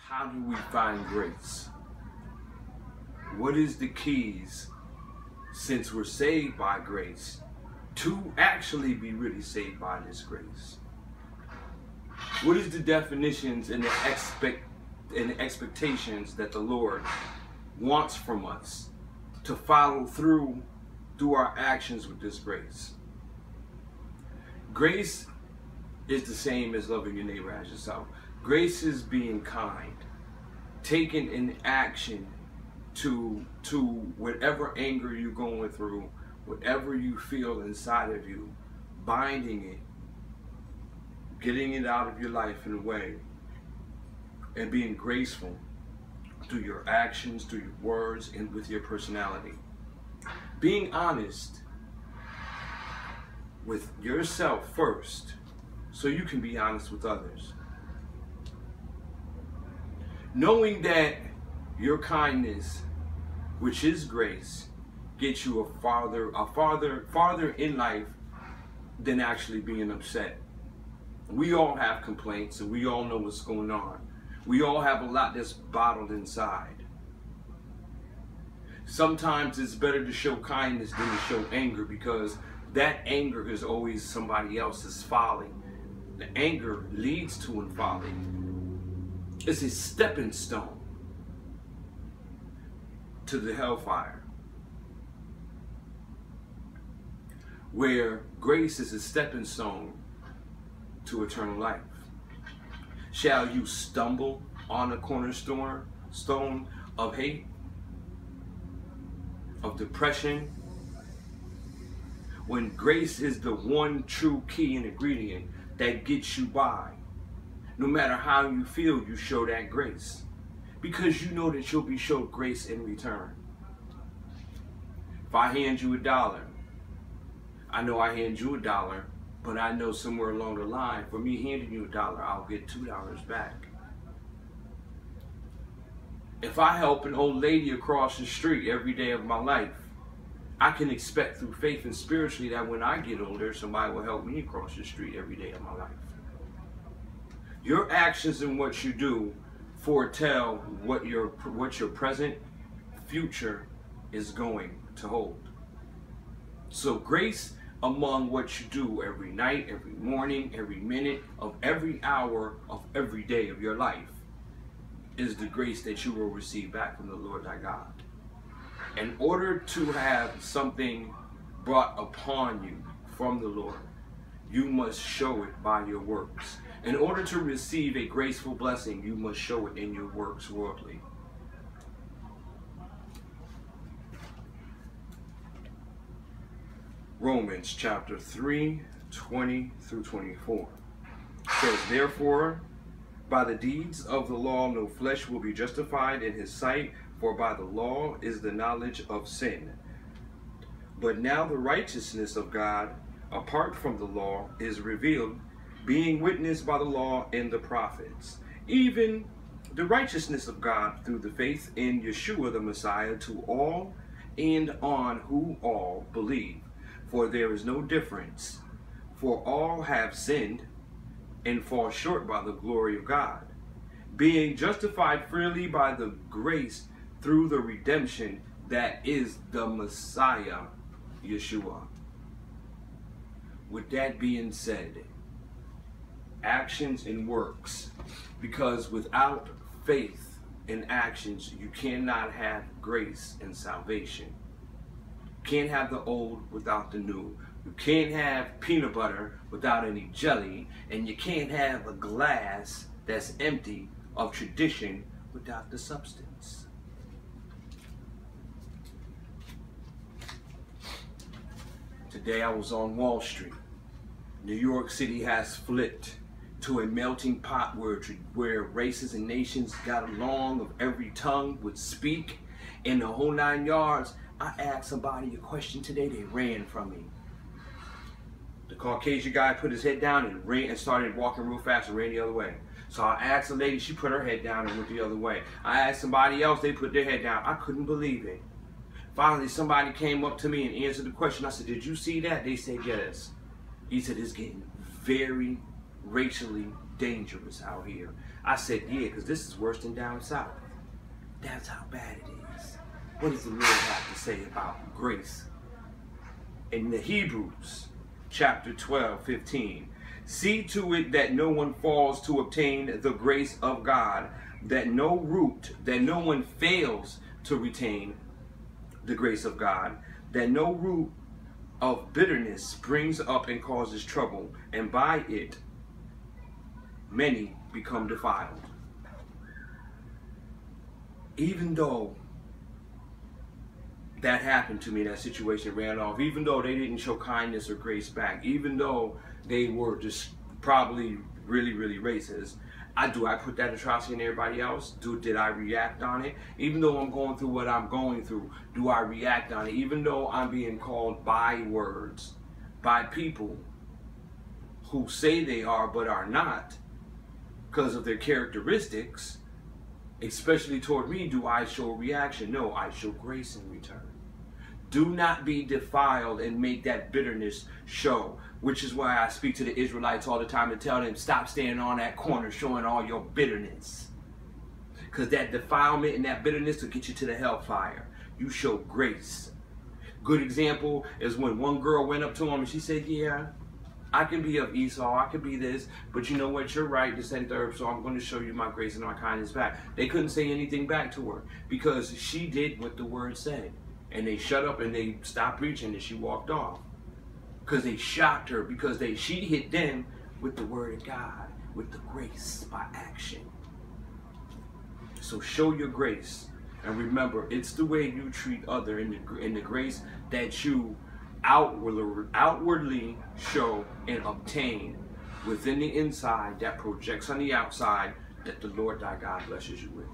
How do we find grace? What is the keys, since we're saved by grace, to actually be really saved by this grace? What is the definitions and the expectations that the Lord wants from us to follow through our actions with this grace? Grace is the same as loving your neighbor as yourself. Grace is being kind, taking an action to whatever anger you're going through, whatever you feel inside of you, binding it, getting it out of your life in a way, and being graceful through your actions, through your words, and with your personality. Being honest with yourself first, so you can be honest with others. Knowing that your kindness, which is grace, gets you farther in life than actually being upset. We all have complaints and we all know what's going on. We all have a lot that's bottled inside. Sometimes it's better to show kindness than to show anger, because that anger is always somebody else's folly. The anger leads to a folly. It's a stepping stone to the hellfire, where grace is a stepping stone to eternal life. Shall you stumble on a cornerstone of hate, of depression, when grace is the one true key and ingredient that gets you by? No matter how you feel, you show that grace, because you know that you'll be showed grace in return. If I hand you $1, I know I hand you $1, but I know somewhere along the line, for me handing you $1, I'll get $2 back. If I help an old lady across the street every day of my life, I can expect through faith and spiritually that when I get older, somebody will help me across the street every day of my life. Your actions and what you do foretell what your present future is going to hold. So grace among what you do every night, every morning, every minute of every hour of every day of your life is the grace that you will receive back from the Lord thy God. In order to have something brought upon you from the Lord, you must show it by your works. In order to receive a graceful blessing, you must show it in your works worldly. Romans chapter 3, 20 through 24 says, therefore, by the deeds of the law, no flesh will be justified in his sight, for by the law is the knowledge of sin. But now the righteousness of God, apart from the law, is revealed, being witnessed by the law and the prophets, even the righteousness of God through the faith in Yeshua the Messiah, to all and on who all believe. For there is no difference, for all have sinned and fall short by the glory of God, being justified freely by the grace through the redemption that is the Messiah, Yeshua. With that being said, actions and works, because without faith and actions, you cannot have grace and salvation. You can't have the old without the new. You can't have peanut butter without any jelly, and you can't have a glass that's empty of tradition without the substance. Today I was on Wall Street. New York City has flipped to a melting pot where races and nations got along, of every tongue would speak, in the whole 9 yards. I asked somebody a question today, they ran from me. The Caucasian guy put his head down and ran and started walking real fast and ran the other way. So I asked a lady, she put her head down and went the other way. I asked somebody else, they put their head down. I couldn't believe it. Finally, somebody came up to me and answered the question. I said, did you see that? They said, yes. He said, it's getting very racially dangerous out here. I said, yeah, because this is worse than down south. That's how bad it is. What does the Lord have to say about grace? In the Hebrews, chapter 12:15, see to it that no one falls to obtain the grace of God, that no one fails to retain the grace of God, that no root of bitterness springs up and causes trouble, and by it many become defiled. Even though that happened to me, that situation ran off, even though they didn't show kindness or grace back, even though they were just probably really, really racist, do I put that atrocity in everybody else? Did I react on it? Even though I'm going through what I'm going through, do I react on it? Even though I'm being called by words, by people who say they are but are not, because of their characteristics, especially toward me, do I show reaction? No, I show grace in return. Do not be defiled and make that bitterness show, which is why I speak to the Israelites all the time and tell them, stop standing on that corner showing all your bitterness. Because that defilement and that bitterness will get you to the hellfire. You show grace. Good example is when one girl went up to him and she said, yeah, I can be of Esau, I could be this, but you know what, you're right, this and third, so I'm going to show you my grace and my kindness back. They couldn't say anything back to her because she did what the word said. And they shut up and they stopped preaching and she walked off. Because they shocked her, because she hit them with the word of God, with the grace by action. So show your grace. And remember, it's the way you treat others in the grace that you outwardly show and obtain within the inside that projects on the outside, that the Lord thy God blesses you with.